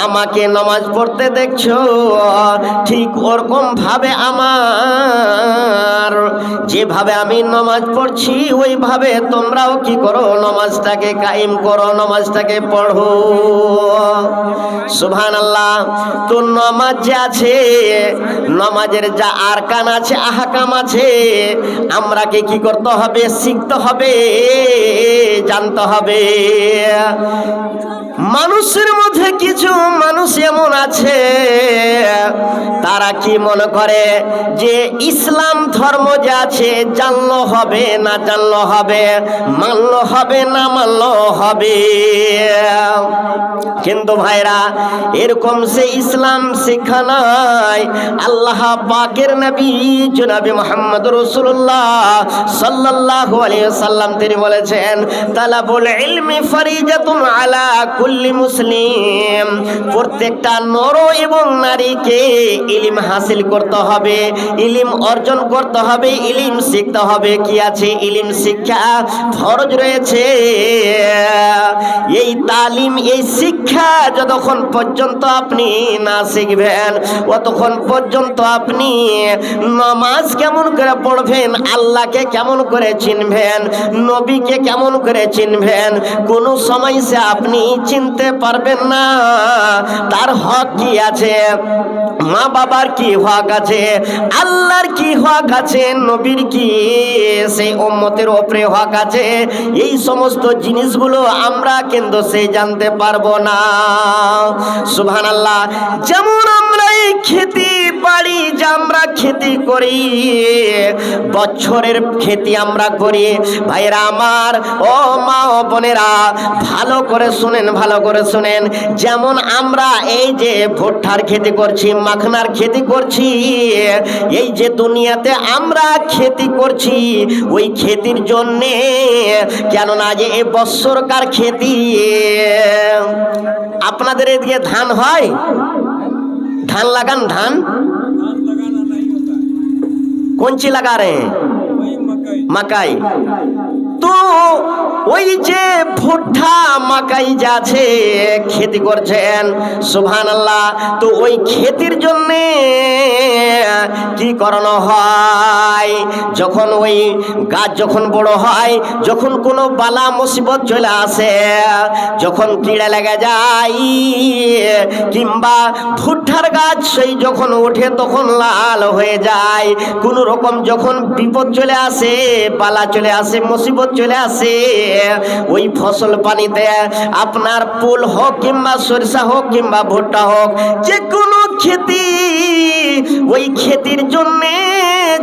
আমাকে নামাজ পড়তে দেখছো, ঠিক ওরকম ভাবে আমার যেভাবে আমি নামাজ পড়ছি ওইভাবে তোমরাও কি করো, নামাজটাকে কায়েম করো, নামাজটাকে পড়ো। সুবহানাল্লাহ। তো নামাজ যে আছে, নামাজের যা আরকান আছে, আহকাম আছে, আমরাকে কি করতে হবে? শিখতে হবে, জানতে হবে। মানুষের মধ্যে কিছু মানুষ এমন আছে, তারা কি মনে করে যে ইসলাম ধর্ম যে আছে জানলো হবে না জানলো হবে, মানলো হবে না মানলো হবে। কিন্তু ভাইরা, এরকম সে ইসলাম শিক্ষা নাই। আল্লাহ পাকের নবী জনাবে মুহাম্মদ রাসূলুল্লাহ সাল্লাল্লাহু আলাইহি ওয়াসাল্লাম তিনি বলেছেন, তালাবুল ইলমি ফরিজাতুন আলা কুল্লি মুসলিম। প্রত্যেকটা নর এবং নারীকে ইলম হাসিল করতে হবে, ইলম অর্জন করতে হবে, ইলম শিখতে হবে। কি আছে? ইলম শিক্ষা ফরজ রয়েছে। এই তালিম, এই শিক্ষা যতক্ষণ পর্যন্ত আপনি না শিখবেন, অতক্ষণ পর্যন্ত আপনি নামাজ কেমন করে পড়বেন, আল্লাহকে কেমন করে চিনবেন, নবীকে কেমন করে চিনবেন, কোন সময় সে আপনি চিনতে পারবেন না। তার হক কি আছে, মা বাবার কি হক আছে, আল্লাহর কি হক আছে, নবীর কি সেই উম্মতের উপরে হক আছে, এই সমস্ত জিনিসগুলো আমরা কিন্তু সে জানতে পারবো না। সুবহানাল্লাহ। যেমন আমরা এই খেতি বাড়ি যে আমরা খেতি করি, বছরের খেতি আমরা করি। ভাইরা আমার, ও মা ও বোনেরা, ভালো করে শুনেন, ভালো করে শুনেন। যেমন আমরা এই যে ভুট্টার খেতি করছি, মাখনার খেতি করছি, এই যে দুনিয়াতে আমরা খেতি করছি, ওই খেতির জন্যে, কেননা যে এই বৎসরকার খেতি। আপনাদের এদিকে ধান হয়? ধান লাগান? ধান কোনচি লাগা রে? মাকাই। তো ওই যে ভুট্টা মাকাই যে আছে খেতি করছেন, সুবহানাল্লাহ। তো ওই খেতির জন্যে কি করানো হয়, যখন ওই গাছ যখন বড় হয়, যখন কোনো বালা মুসিবত চলে আসে, যখন কিড়া লেগে যায়, কিংবা ভুট্টার গাছ সেই যখন ওঠে তখন লাল হয়ে যায়, কোন রকম যখন বিপদ চলে আসে, বালা চলে আসে, মুসিবত চলে আসে, ওই ফসল পানিতে আপনার ফুল হোক কিংবা সরিষা হোক কিংবা ভুট্টা হোক, যে কোনো খেতি, ওই খেতির জন্যে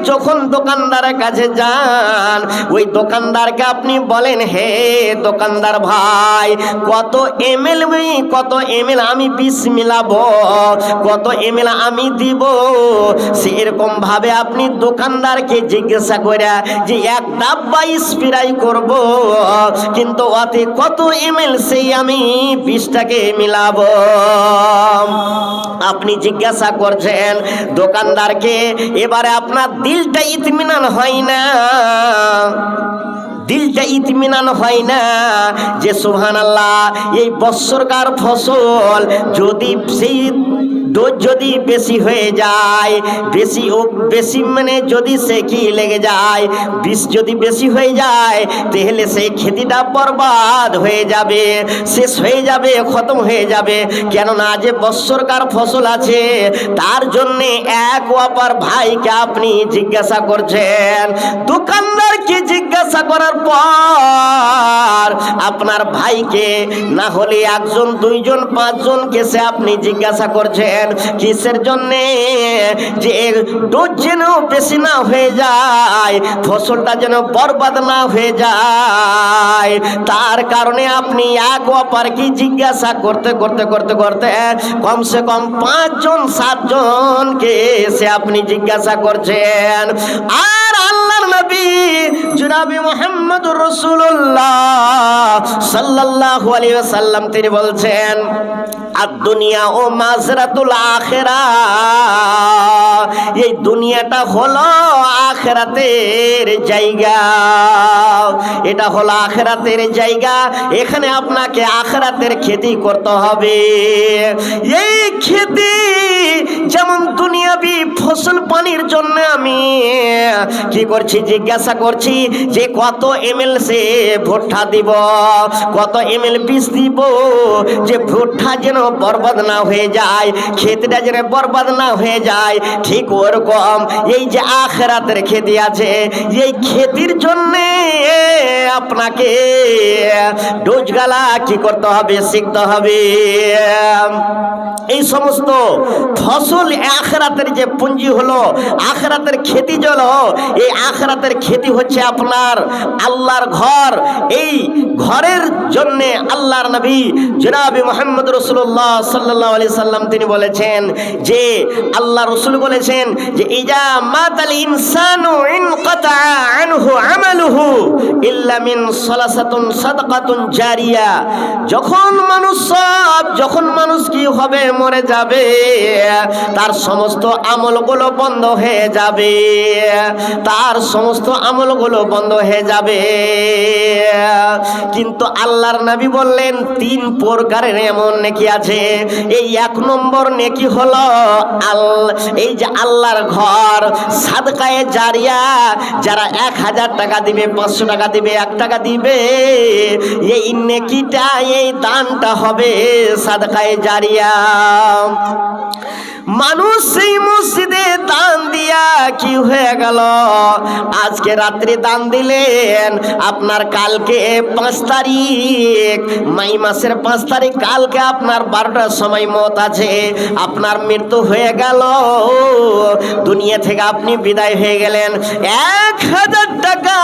যখন দোকানদারের কাছে যান, ওই দোকানদারকে আপনি বলেন, হে দোকানদার ভাই, কত এমএল আমি বিষ মিলাবো, কত এমএল আমি দিব। সেরকম ভাবে আপনি দোকানদারকে জিজ্ঞাসা করে যে এক ডাব্বা স্প্রে করব, কিন্তু ওতে কত এমএল সেই আমি বিষটাকে মিলাবো। আপনি জিজ্ঞাসা করছেন দোকানদারকে, এবারে আপনার দিলটা ইতমিনান হয় না, দিলটা ইতমিনান হয় না যে সুবহানাল্লাহ, এই বৎসরকার ফসল যদি সেই ডোজ যদি বেশি হয়ে যায়, বেশি মানে যদি সে কি লেগে যায়, বিষ যদি বেশি হয়ে যায়, তাহলে সেই খেতিটা বরবাদ হয়ে যাবে, শেষ হয়ে যাবে, খতম হয়ে যাবে। কেননা যে বৎসরকার ফসল আছে, তার জন্যে এক অপর ভাইকে আপনি জিজ্ঞাসা করছেন। দোকানদারকে জিজ্ঞাসা করার পর আপনার ভাইকে, না হলে একজন, দুইজন, পাঁচজনকে সে আপনি জিজ্ঞাসা করছেন, কিসের জন্যে? যে ডোজ যেন বেশি না হয়ে যায়, ফসলটা যেন বরবাদ না হয়ে যায়। তার কারণে আপনি এক অপরকে জিজ্ঞাসা করতে করতে করতে করতে কমসে কম 5 জন 7 জনকে সে আপনি জিজ্ঞাসা করছেন। আর আল্লাহর নবী নবী জনাবে মুহাম্মদুর রাসূলুল্লাহ সাল্লাল্লাহু আলাইহি ওয়াসাল্লাম তিনি বলছেন দুনিয়া ও মাজরাতুল আখিরাহ, এই দুনিয়াটা হলো আখিরাতের জায়গা, এটা হলো আখিরাতের জায়গা। এখানে আপনাকে আখিরাতের খেতি করতে হবে। এই খেতি যেমন দুনিয়াবি ফসল পানির জন্য আমি কি করছি, জিজ্ঞাসা করছি যে কত এমএল সে ভুট্টা দিব, কত এমএল বীজ দিব, যে ভুট্টা যেন বরবাদ না হয়ে যায়, খেতটা যেন বরবাদ না হয়ে যায়। ঠিক ওরকম এই যে আখিরাতের খেতি আছে, এই খেতির জন্য আপনাকে ডোজগালা কি করতে হবে, শিখতে হবে। এই সমস্ত ফসল আখিরাতের যে পুঁজি হলো, আখিরাতের খেতি হলো, এই আখিরাতের খেতি হচ্ছে আপনার আল্লাহর ঘর। এই ঘরের জন্য আল্লাহর নবী জনাবে মুহাম্মদ রাসূলুল্লাহ সাল্লাল্লাহু আলাইহি সাল্লাম তিনি বলেছেন যে আল্লাহ রাসূল বলেছেন যে ইজা মাতাল ইনসানু ইনকাতা আনহু আমালুহু ইল্লা মিন সালাসাতুন সাদাকাতুন জারিয়া। যখন মানুষ কি হবে, মরে যাবে, তার সমস্ত আমলগুলো বন্ধ হয়ে যাবে, তার সমস্ত আমলগুলো বন্ধ হয়ে যাবে। কিন্তু আল্লাহর নবী বললেন তিন প্রকারের এমন নেকি আছে। এই এক নম্বর নেকি হলো এই যে আল্লাহর ঘর, সাদকায়ে জারিয়া, যারা 1000 টাকা দিবে, 500 টাকা দিবে, 1 টাকা দিবে, এই নেকিটা, এই দানটা হবে সাদকায়ে জারিয়া। মানুষ সেই মসজিদে দান দিয়া কি হয়ে গেল, আজকে রাত্রে দান দিলেন, আপনার কালকে 5 তারিখ, মে মাসের 5 তারিখ, কালকে আপনার 12টার সময় মত আছে, আপনার মৃত্যু হয়ে গেল, দুনিয়া থেকে আপনি বিদায় হয়ে গেলেন। 1000 টাকা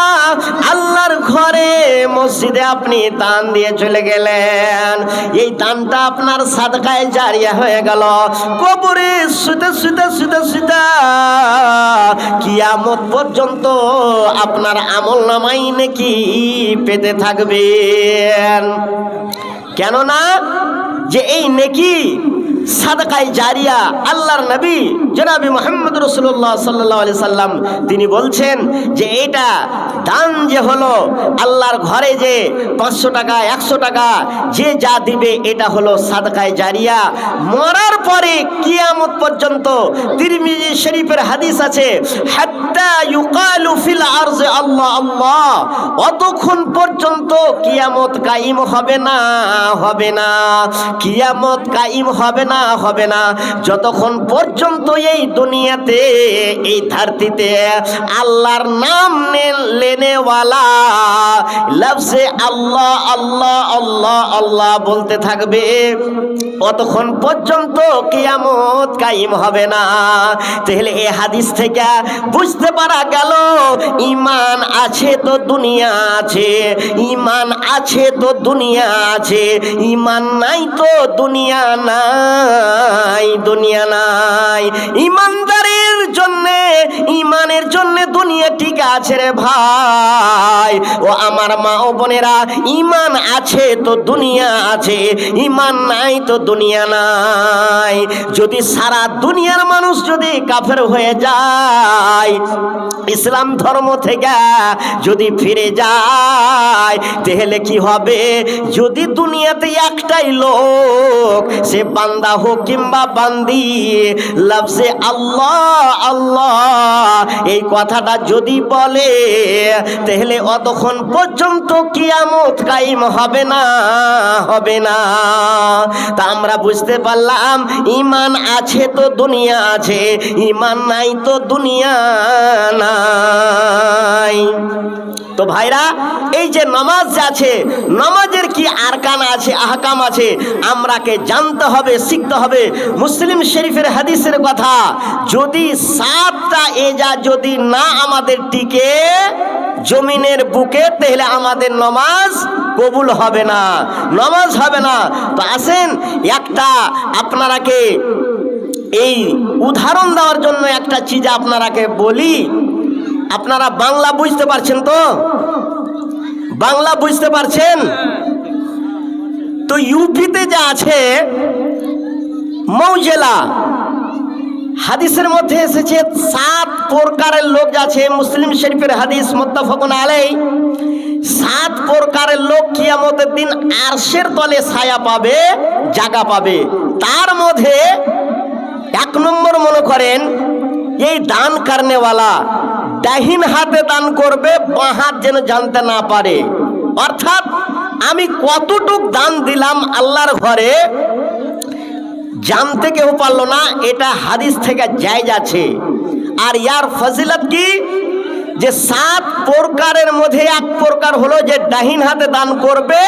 আল্লাহর ঘরে মসজিদে আপনি দান দিয়ে চলে গেলেন, এই দানটা আপনার সাদকায়ে জারিয়া হয়ে গেল। কবরে শুতে কিয়ামত পর্যন্ত আপনার আমল নামাই নাকি পেতে থাকবেন। কেননা যে এই নেকি সাদকায়ে জারিয়া, আল্লাহর নবী জনাবে মুহাম্মদ রাসূলুল্লাহ সাল্লাল্লাহু আলাইহি সাল্লাম তিনি বলছেন যে এটা দান যে হলো আল্লাহর ঘরে, যে 500 টাকা 100 টাকা যে যা দিবে, এটা হলো সাদকায়ে জারিয়া। মরার পরে কিয়ামত পর্যন্ত তিরমিজি শরীফের হাদিস আছে, হাত্তা ইউকালু ফিল আরজি আল্লাহ আল্লাহ, অতক্ষণ পর্যন্ত কিয়ামত কায়েম হবে না, কিয়ামত কায়েম হবে না, যতক্ষণ পর্যন্ত এই দুনিয়াতে, এই ধরতিতে আল্লাহর নাম লেনেওয়ালা লফজে আল্লাহ আল্লাহ আল্লাহ আল্লাহ বলতে থাকবে, অতক্ষণ পর্যন্ত কিয়ামত কায়েম হবে না। তাহলে এই হাদিস থেকে বুঝতে পারা গেল, ঈমান আছে তো দুনিয়া আছে, ঈমান আছে তো দুনিয়া আছে, ঈমান নাই তো দুনিয়া নাই। ঈমানদারের জন্য, ঈমানের জন্য দুনিয়া ঠিক আছে রে ভাই ও আমার মা ও বোনেরা। ঈমান আছে তো দুনিয়া আছে, ঈমান নাই তো দুনিয়া নাই। যদি সারা দুনিয়ার মানুষ যদি কাফের হয়ে যায়, ইসলাম ধর্ম থেকে যদি ফিরে যায়, তাহলে কি হবে? যদি দুনিয়াতে একটাই লোক, সে বান্দা হোক কিংবা বান্দি, লফজে আল্লাহ আল্লাহ এই কথাটা যদি বলে, তাহলে অতক্ষণ পর্যন্ত কিয়ামত কায়েম হবে না। তা আমরা বুঝতে পারলাম, ঈমান আছে তো দুনিয়া আছে, ঈমান নাই তো দুনিয়া নাই। তো ভাইরা, এই যে নামাজ আছে, নামাজের কি আরকান আছে, আহকাম আছে, আমরাকে জানতে হবে, শিখতে হবে। মুসলিম শরীফের হাদিসের কথা, যদি 7টা এজা যদি না আমাদের টিকে জমিনের বুকে, তাহলে আমাদের নামাজ কবুল হবে না, নামাজ হবে না। তো আসেন একটা আপনারাকে এই উদাহরণ দেওয়ার জন্য একটা চিজ আপনারাকে বলি। আপনারা বাংলা বুঝতে পারছেন তো? বাংলা বুঝতে পারছেন তো? ইউপিতে যা আছে মৌ জেলা, হাদিসের মধ্যে এসেছে 7 প্রকারের লোক আছে। মুসলিম শরীফের হাদিস মুত্তাফাকুন আলাইহি। 7 প্রকারের লোক কিয়ামতের দিন আরশের তলে ছায়া পাবে, জায়গা পাবে। তার মধ্যে 1 নম্বর মনে করেন এই দান করনেওয়ালা, ডাহিন হাতে দান করবে, বাঁ হাত যেন জানতে না পারে। অর্থাৎ আমি কতটুক দান দিলাম আল্লাহর ঘরে জানতে কেউ পারলো না, এটা হাদিস থেকে জায়েজ আছে। আর ইয়ার ফজিলত কি, যে 7 প্রকারের মধ্যে 1 প্রকার হলো যে ডাহিন হাতে দান করবে,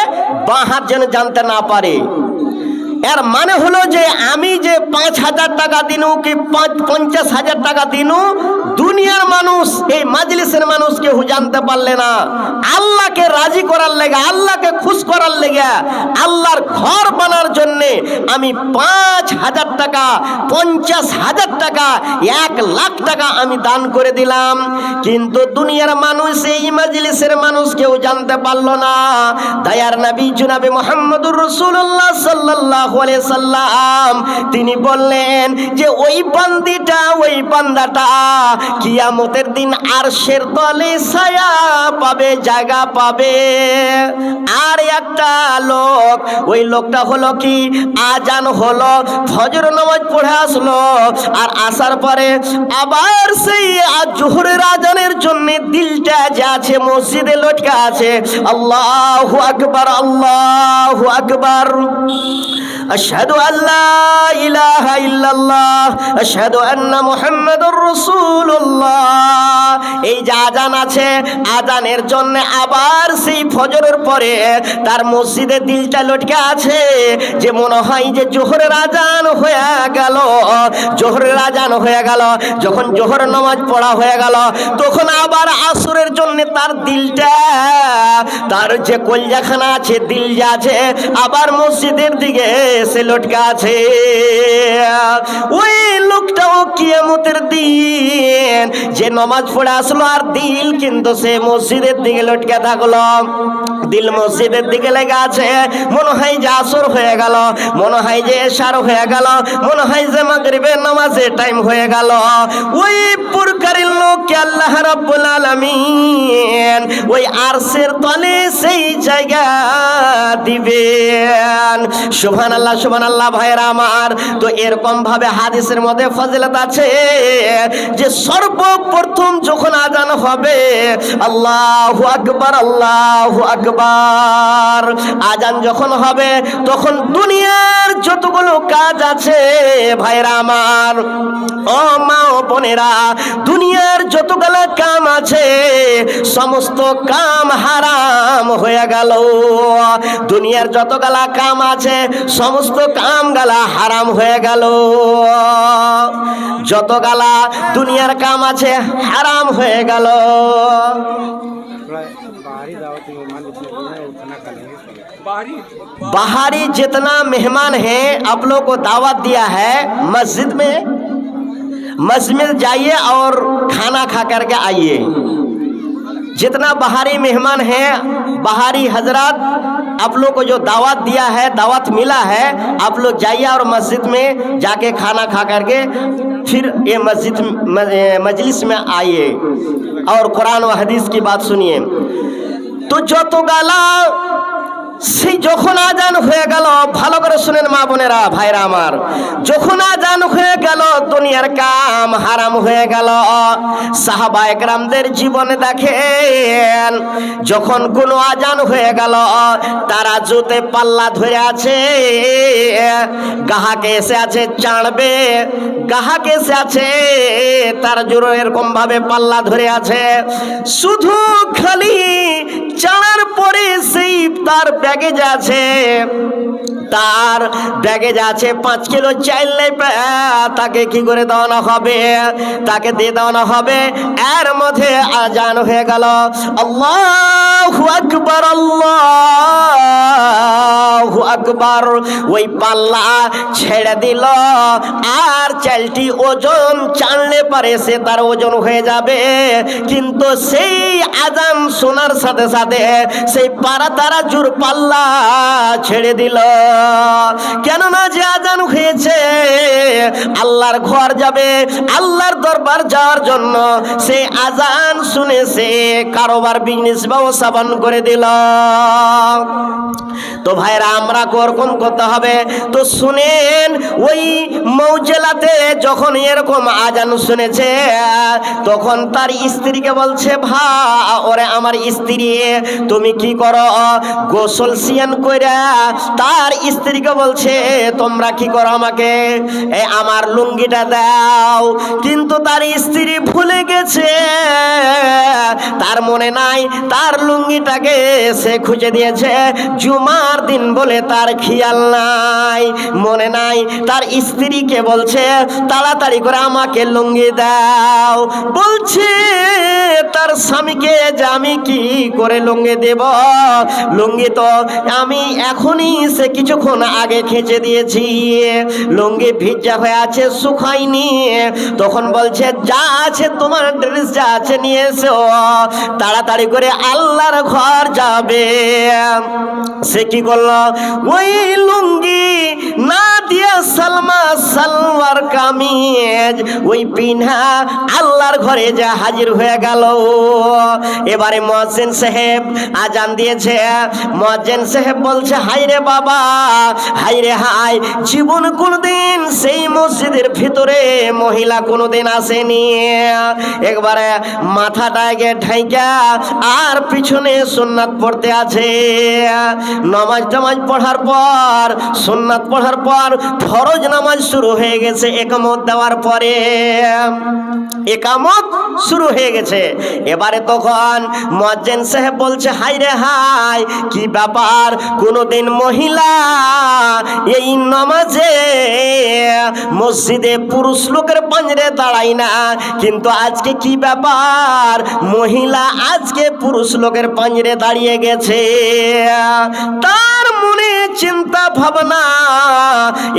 বাঁ হাত যেন জানতে না পারে। এর মানে হলো যে আমি যে 5,000 টাকা দিনু কি 50,000 টাকা দিনু, দুনিয়ার মানুষ, এই মাজলিসের মানুষ কেউ জানতে পারলে না। আল্লাহকে রাজি করার লেগে, আল্লাহকে খুশ করার লেগে, আল্লাহর ঘর বানার জন্যে আমি 5,000 টাকা, 50,000 টাকা, 1 লাখ টাকা আমি দান করে দিলাম। কিন্তু দুনিয়ার মানুষ, এই মাজলিসের মানুষ কেউ জানতে পারলো না। দয়ার নবী জনাবে মুহাম্মদুর রাসূলুল্লাহ সাল্লাল্লাহু আলাইহি সাল্লাম তিনি বললেন যে ওই বান্দিটা, ওই বান্দাটা কিয়ামতের দিন আরশের তলে ছায়া পাবে, জায়গা পাবে। আর একটা লোক, ওই লোকটা হলো কি, আজান হলো, ফজর নামাজ পড়ে আসলো, আর আসার পরে আবার সেই জোহরের আজানের জন্য দিলটা যে আছে মসজিদে লটকা আছে, আল্লাহু আকবার, আল্লাহু আকবার, আশহাদু আল্লা ইলাহা ইল্লাল্লাহ, আশহাদু আন্না মুহাম্মাদুর রাসূলুল্লাহ। এই যে আজান আছে, আজানের জন্য আবার সেই ফজরের পরে তার মসজিদে দিলটা লটকে আছে, যে মনে হয় যে জোহরের আজান হয়ে গেল, জোহরের আজান হয়ে গেল। যখন জোহর নামাজ পড়া হয়ে গেল, তখন আবার আসরের জন্য তার দিলটা, তার যে কলজাখানা আছে, দিল যে আছে, আবার মসজিদের দিকে সে লটকা আছে। ওই লোকটাও কিয়ামতের দিন যে নামাজ পড়ে আসলো, আর দিল কিন্তু সে মসজিদের দিকে লটকে থাকলো, দিল মসজিদের দিকে লেগে আছে। মনে হয় যে আসর হয়ে গেল, মনে হয় যে এশার হয়ে গেল, মনে হয় যে মাগরিবের নামাজের টাইম হয়ে গেল। ওই প্রকারের লোককে আল্লাহ রাব্বুল আলামিন ওই আরশের তলে সেই জায়গা দিবেন। সুবহানাল্লাহ, সুবহানাল্লাহ। ভাইরা আমার, তো এরকম ভাবে হাদিসের মধ্যে ফজিলত আছে যে সর্বপ্রথম যখন আজান হবে, আল্লাহু আকবার, আল্লাহু আকবার, আজান যখন হবে, তখন দুনিয়ার যতগুলো কাজ আছে ভাইরা আমার, ও মা ও বোনেরা, দুনিয়ার যতগুলো কাম আছে সমস্ত কাম হারাম হয়ে গেল। দুনিয়ার যতগুলো কাম আছে সমস্ত কাম গালা হারাম হয়ে গেল। যতগুলা দুনিয়ার কাম আছে হারাম হয়ে গেল। बाहरी जितना मेहमान है आप लोग को दावत दिया है मस्जिद में, मस्जिद में जाइए और खाना खा करके आइए। जितना बाहरी मेहमान है, बाहरी हजरत, आप लोग को जो दावत दिया है, दावत मिला है, आप लोग जाइए और मस्जिद में जाके खाना खा करके फिर ये मजलिस में आइए और कुरान व हदीस की बात सुनिए। तो जो तो गाला সেই যখন আজান হয়ে গেল, ভালো করে শুনেন মা বোনেরা, ভাইরা আমার, যখন আজান হয়ে গেল দুনিয়ার কাম হারাম হয়ে গেল। সাহাবায়ে কেরামদের জীবনে দেখেন, যখন কোনো আজান হয়ে গেল তারা জুতে পাল্লা ধরে আছে, গাহাকে এসে আছে চাড়বে, গাহাকে এসে আছে তার জোরে এরকম ভাবে পাল্লা ধরে আছে। শুধু খালি চাড়ার পরে সেই তার ব্যাগে আছে তার ব্যাগে যা আছে 5 কিলো চাল নেই, তাকে কি করে দেওয়ানো হবে? তাকে দিয়ে দেওয়ানো হবে। এর মধ্যে আজান হয়ে গেল, আল্লাহু আকবার, আল্লাহু আকবার। ওই পাল্লা ছেড়ে দিল, আর চালটি ওজন চাললে পারে সে তার ওজন হয়ে যাবে। কিন্তু সেই আজান শোনার সাথে সাথে সেই পারা তারা জোর পাল্লা ছেড়ে দিল। কেননা যে আজান হয়েছে, আল্লাহর ঘর যাবে, আল্লাহর দরবার যাওয়ার জন্য সে আজান শুনে সে কারোবার বিজনেস ব্যবস্থা বন্ধ করে দিল। তো ভাইরা, আমরা ওরকম করতে হবে। তো শুনেন, ওই মৌজেলাতে যখন এরকম আজান শুনেছে, তখন তার স্ত্রীকে বলছে, ওরে আমার স্ত্রী, তুমি কি করো? গোসল সিয়ান কইরা তার স্ত্রীকে বলছে, তোমরা কি করো, আমাকে আমার লুঙ্গিটা দাও। কিন্তু তার স্ত্রী ভুলে গেছে, তার মনে নাই, তার লুঙ্গিটাকে সে খুঁজে দিয়েছে। জুমার দিন বলে তার খেয়াল নাই, মনে নাই। তার স্ত্রীকে বলছে, তাড়াতাড়ি করে আমাকে লুঙ্গি দাও। বলছে তার স্বামীকে যে আমি কি করে লুঙ্গি দেব? লুঙ্গি তো আমি এখনই সে কিছুক্ষণ আগে খেঁচে দিয়েছি, লুঙ্গি ভিজা হয়ে আছে, শুকায়নি। তখন বলছে, যা আছে তোমার ড্রেস যা আছে নিয়ে এসো, তাড়াতাড়ি করে আল্লাহর ঘর যাবে। সে কি করলো? ওই লুঙ্গি না দিয়ে সালোয়ার কামিজ ওই পিনহা আল্লাহর ঘরে যা হাজির হয়ে গেল। এবারে মুয়াজ্জিন সাহেব আজান দিয়েছে। মুয়াজ্জিন সাহেব বলছে, হায় রে বাবা, হায় রে হায়, জীবন কোনদিন সেই মসজিদের ভিতরে মহিলা কোনদিন আসেনি। একবারে মাথাটাকে ঢাইকা আর পিছনে সুন্নাত পড়তে আছে। নামাজ পড়ার পর, সুন্নাত পড়ার পর ফরজ নামাজ শুরু হয়ে গেছে। একামত দেওয়ার পরে একামত শুরু হয়ে গেছে। এবারে তখন মুয়াজ্জিন সাহেব বলছে, হায় রে হায়, কি ব্যাপার, কোনদিন মহিলা এই নামাজে মসজিদে পুরুষ লোকের পাঞ্জরে দাঁড়ায় না, কিন্তু আজকে কি ব্যাপার, মহিলা আজকে পুরুষ লোকের পাঞ্জরে দাঁড়িয়ে গেছে। তার মনে চিন্তা ভাবনা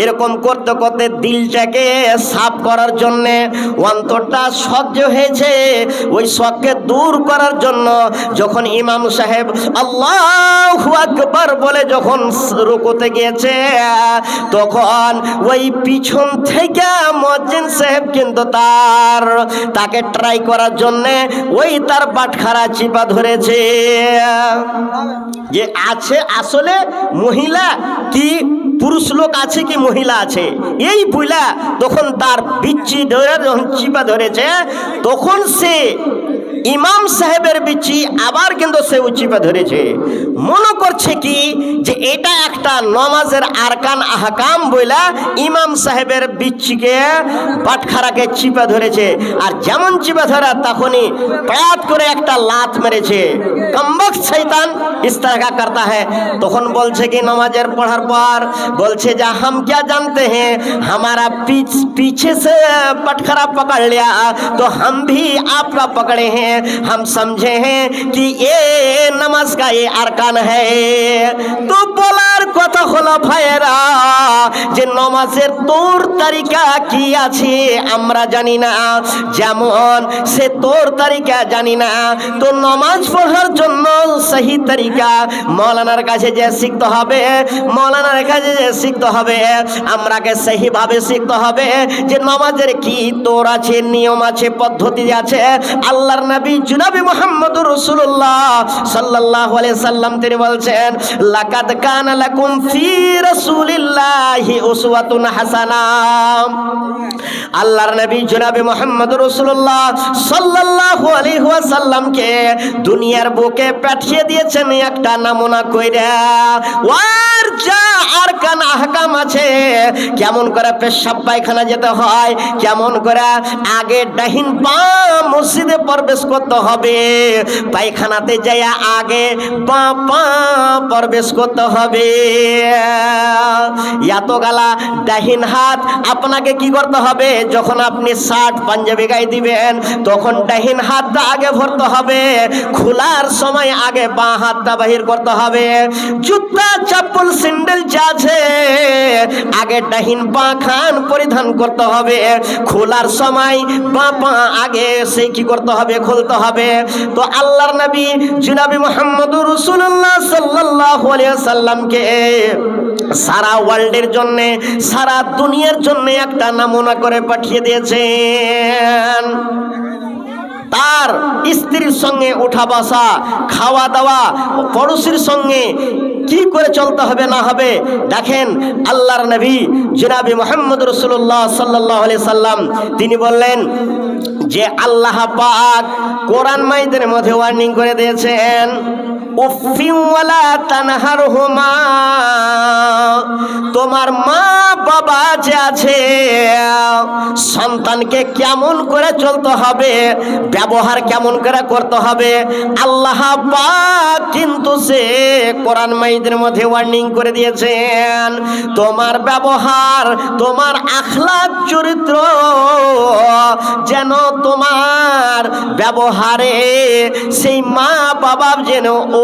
এরকম করতে করতে দিলটাকে সাফ করার জন্যে, অন্তরটা সহ্য হয়েছে, ওই শখকে দূর করার জন্য যখন ইমাম সাহেব আল্লাহু আকবার বলে যখন রুকুতে গিয়েছে, তখন ওই পিছন থেকে মুয়াজ্জিন সাহেব কিন্তু তাকে ট্রাই করার জন্যে ওই তার বাটখারা চিপা ধরেছে যে আছে আসলে মহিলা কি পুরুষ লোক আছে কি মহিলা আছে। এই বুইলা তখন তার বিচ্ছি ধরে যখন চিপা ধরেছে, তখন সে ইমাম সাহেবের বিচ্ছি আবার কিন্তু সে চিপা ধরেছে। মনে করছে কি যে এটা একটা নামাজের আরকান আহকাম বইলা ইমাম সাহেবের বিচ্ছিকে বাটখারাকে চিপা ধরেছে। আর যেমন চিপা ধরা তখনই প্রাত করে একটা লাত মেরেছে। কমবख्त শয়তান इस तरह का करता है। তখন বলছে কি নামাজের পড়ার পর বলছে, যা हम क्या जानते हैं, हमारा पीछे से बटखरा पकड़ लिया तो हम भी आपका पकड़े हैं, हम समझे हैं कि ये नमाज का ये अरकान है। तो বলার কথা হলো ভাইয়েরা, যে নামাজের তোর তরিকা কি আছে আমরা জানি না, যেমন সে তোর তরিকা জানি না। তো নামাজ পড়ার জন্য সহি তরিকা মৌলানার কাছে যে শিখতে হবে, মৌলানার কাছে যে শিখতে হবে, আমরাকে সহি ভাবে শিখতে হবে যে নামাজের কি তোর আছে, নিয়ম আছে, পদ্ধতি আছে। আল্লাহর নবী জনাবে মুহাম্মদুর রাসূলুল্লাহ সাল্লাল্লাহু আলাইহি সাল্লাম তিনি বলছেন, লাকাদ কানা লাকুম ফি রাসূলিল্লাহি উসওয়াতুন হাসানাহ। আল্লাহর নবী জনাবে মুহাম্মদুর রাসূলুল্লাহ সাল্লাল্লাহু আলাইহি ওয়াসাল্লামকে দুনিয়ার বুকে পাঠিয়ে দিয়েছেন একটা নমুনা কইরা। ওয়ার যা আরকান আহকাম আছে, কেমন করে পেশাব পায়খানা যেতে হয়, কেমন করে আগে ডাহিন পা মসজিদে প্রবেশ করতে হবে, পায়খানাতে যাইয়া আগে পা প্রবেশ করতে হবে, এত গালা ডাহিন হাত আপনাকে কি করতে হবে, যখন আপনি শার্ট পাঞ্জাবি গায়ে দিবেন তখন ডাহিন হাতটা আগে ভরতে হবে, খোলার সময় আগে বাঁ হাতটা বাহির করতে হবে, জুতা চপ্পল স্যান্ডেল যা আছে আগে ডাহিন পা খান পরিধান করতে হবে, খোলার সময় বাঁ পা আগে সেই কি করতে হবে, খুলতে হবে। তো আল্লাহর নবী জনাবে মুহাম্মদুর রাসূলুল্লাহ সাল্লাল্লাহু আলাইহি ওয়াসাল্লামকে সারা ওয়ার্ল্ডের জন্য, সারা দুনিয়ার জন্য একটা নমুনা করে পাঠিয়ে দিয়েছেন। তার স্ত্রীর সঙ্গে উঠা বসা, খাওয়া দাওয়া, পড়োশির সঙ্গে কি করে চলতে হবে না হবে, দেখেন আল্লাহর নবী জনাবে মুহাম্মদ রাসূলুল্লাহ সাল্লাল্লাহু আলাইহি সাল্লাম তিনি বললেন যে আল্লাহ পাক কোরআন মাজিদের মধ্যে ওয়ার্নিং করে দিয়েছেন, উফি ওয়ালা তানহারহুমা, তোমার মা বাবা যে আছে সন্তানকে কেমন করে চলতে হবে, ব্যবহার কেমন করে করতে হবে, আল্লাহ পাক কিন্তু সে কোরআন মাজিদের মধ্যে ওয়ার্নিং করে দিয়েছেন, তোমার ব্যবহার, তোমার আখলাক চরিত্র যেন তোমার ব্যবহারে সেই মা বাবা যেন ও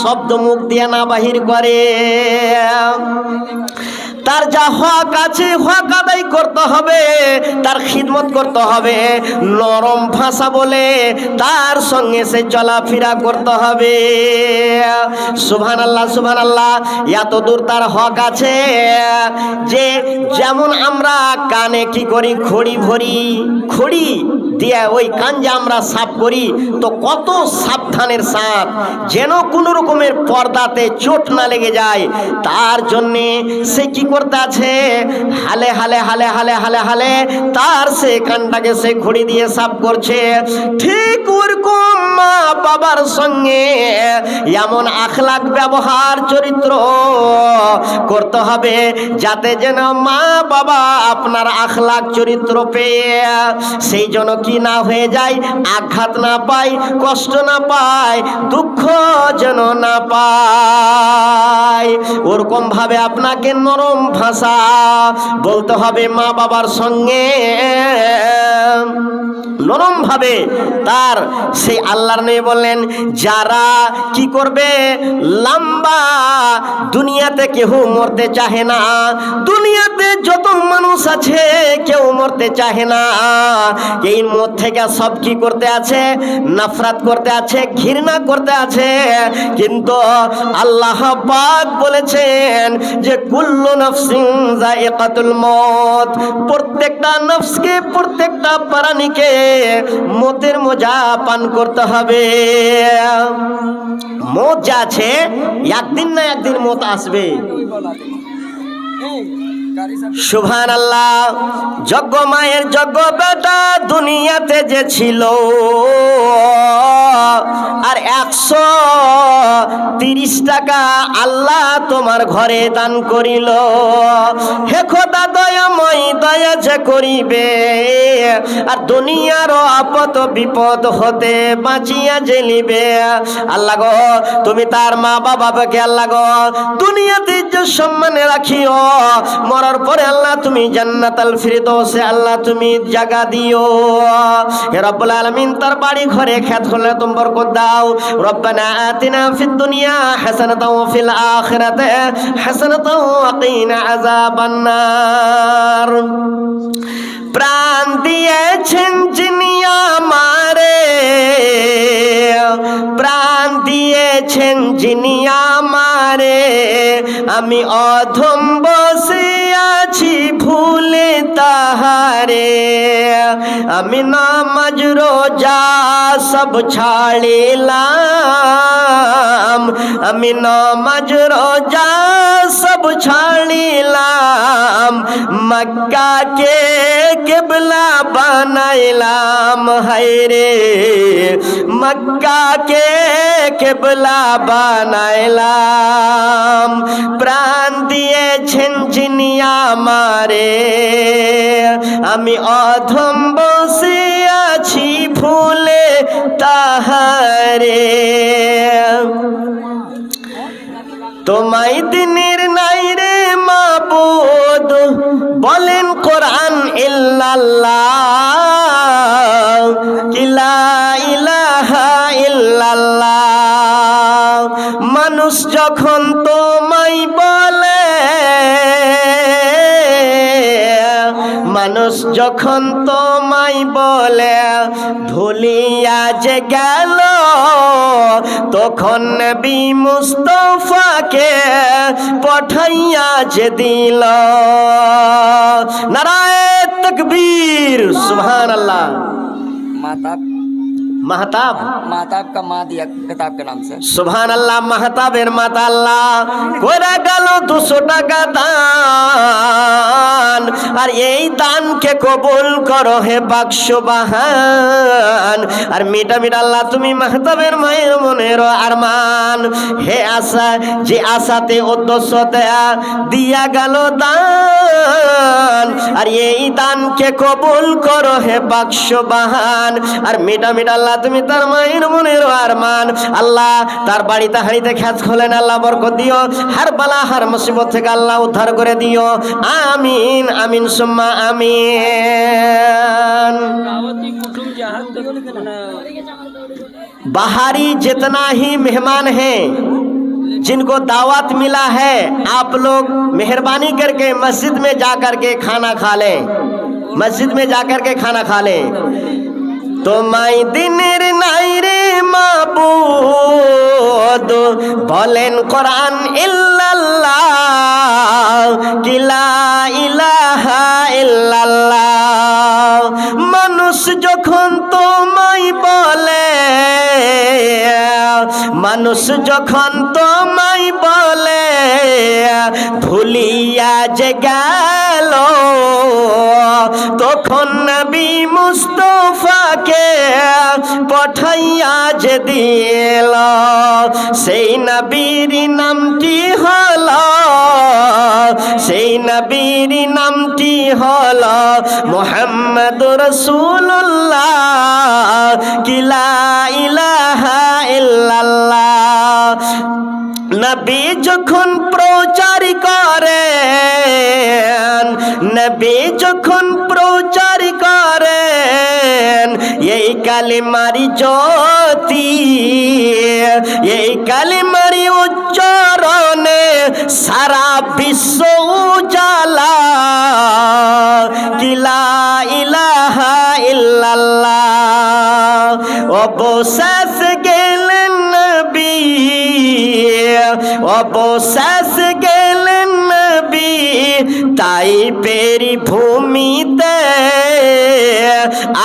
শব্দ মুখ দিয়ে না বাহির করে, তার যা হক আছে হক আদায় করতে হবে, তার খিদমত করতে হবে, নরম ভাষা বলে তার সঙ্গে সে চলাফেরা করতে হবে। সুবহানাল্লাহ সুবহানাল্লাহ, এত দূর তার হক আছে যে যেমন আমরা কানে কি করি, খড়ি ভরি, খড়ি দিয়ে ওই কাঞ্জা আমরা সাফ করি, তো কত সাবধানের সাথ যেন কোনো রকমের পর্দাতে চোট না লেগে যায়, তার জন্যে সে কি করতে আছে, হালে হালে হালে হালে হালে হালে তার সে কানটাকে সে খড়ি দিয়ে সাফ করছে। ঠিক ওরকম মা বাবার সঙ্গে এমন আখলাক ব্যবহার চরিত্র করতে হবে যাতে যেন মা বাবা আপনার আখলাক চরিত্র পেয়ে সেই জন্য কি না হয়ে যায়, আঘাত না পায়, কষ্ট না পায়, দুঃখ যেন না পায়, ওরকম ভাবে আপনাকে নরম ভাষা বলতে হবে মা বাবার সঙ্গে, নরম ভাবে তার সেই আল্লাহর নবী বললেন যারা কি করবে, লম্বা দুনিয়াতে কেউ মরতে চাহে না, দুনিয়াতে যত মানুষ আছে কেউ মরতে চাহে না, এই মত থেকে সব কি করতে আছে, নফরত করতে আছে, ঘৃণা করতে আছে, কিন্তু আল্লাহ পাক বলেছেন যে কুল্লু নাফসিন যায়িকাতুল মউত, প্রত্যেকটা নফসকে, প্রত্যেকটা প্রাণীকে মতের মজা পান করতে হবে। মত যা আছে একদিন না একদিন মত আসবে। সুবহানাল্লাহ, যজ্ঞ মায়ের যজ্ঞ বেটা দুনিয়াতে যে ছিল আর 130 টাকা আল্লাহ তোমার ঘরে দান করিল, হে খোদা দয়াময় দয়া যে করিবে আর দুনিয়ার আপদ বিপদ হতে বাঁচিয়া জেলিবে। আল্লাহ গো তুমি তার মা বাবাকে আল্লাহ গো দুনিয়াতে যে সম্মানে রাখিও, মরার পরে আল্লাহ তুমি জান্নাতুল ফিরদৌসে আল্লাহ তুমি জায়গা দিও। হে রব্বুল আলামিন তার বাড়ি ঘরে খেত হলে তুমি বরকত দাও। রব্বানা আতিনা ফিদ দুনিয়া হাসানাতাও ওয়া ফিল আখিরাতি হাসানাতাও ওয়া কিনা আযাবান নার। প্রাণ দিয়েছেন যিনি আমারে, প্রাণ দিয়েছেন যিনি আমারে, আমি অধম বসে আছি ভুলে তাহারে। আমি নামাজ রোজা সব ছাড়িলাম, আমি নামাজ রোজা সব ছাড়িলাম, মক্কাকে কিবলা বানাইলাম, হায়রে মক্কাকে কিবলা বানাইলাম। প্রাণ দিয়েছেন যিনি আমারে, আমি অধম বসে আছি ভুলে তাহারে। তোমায় দিনের নাই রে মাবুদ, বলেন কোরআন ইল্লাল্লাহ, লা ইলাহা ইল্লাল্লাহ। মানুষ যখন তোমায় বলে, মানুষ যখন তোমায় বলে ভুলিয়া যে গেল, তখন নবী মুস্তাফাকে পাঠাইয়া যে দিল। নারায়ে তাকবীর, সুবহানাল্লাহ। महताब, महताब का माँ दिया किताब के नाम से। सुभान अल्लाह। महताबेर माता আল্লাহ কইরা গেল 200 টাকা দান, আর এই দানকে কবুল করো হে বাক্সবাহান। আর মিটা মিটা আল্লাহ তুমি মাহতাবের মায়ের মনের আরমান, হে আশা যে আশাতে উদ্দেশ্যতে দিয়া গেল দান, আর এই দানকে কবুল করো হে বাক্সবাহান। আর মিটা মিটা আল্লাহ তুমি তার মায়ের মনের আরমান, আল্লাহ তার বাড়িতে হাড়িতে খেজ খোলেন, আল্লাহ বরকত দিও, হার বালা হার মুসিবত থেকে আল্লাহ উদ্ধার করে দিও। আমিন আমিন সুম্মা আমিন। बाहरी जितना ही मेहमान हैं जिनको दावत मिला है, आप लोग मेहरबानी करके मस्जिद में जा करके खाना खा लें, मस्जिद में जा करके खाना खा लें। তোমায় দিনের নাই রে মাবুদ, বলেন কোরআন ইল্লাল্লাহ, লা ইলাহা ইল্লাল্লাহ। মানুষ যখন তোমায় বলে, মানুষ যখন তোমায় বলে ভুলিয়া যে গেল, তখন নবী মুস্তাফাকে পাঠাইয়া যে দিল। সেই নবীর নামটি হলো, সেই নবীর নামটি হলো মুহাম্মদুর রাসূলুল্লাহ, লা ইলাহা ইল্লাল্লাহ। নবী যখন প্রচার করেন, নবী যখন প্রচার করেন এই কালিমারি জ্যোতি, এই কালিমারি উচ্চারণে সারা বিশ্ব উজালা, লা ইলাহা ইল্লাল্লাহ। অবশেষ গেলেন নবী, অবশেষ গেলেন নবী তাইফেরি ভূমিতে,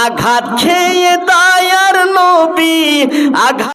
আঘাত খেয়ে দয়ার নবী আঘাত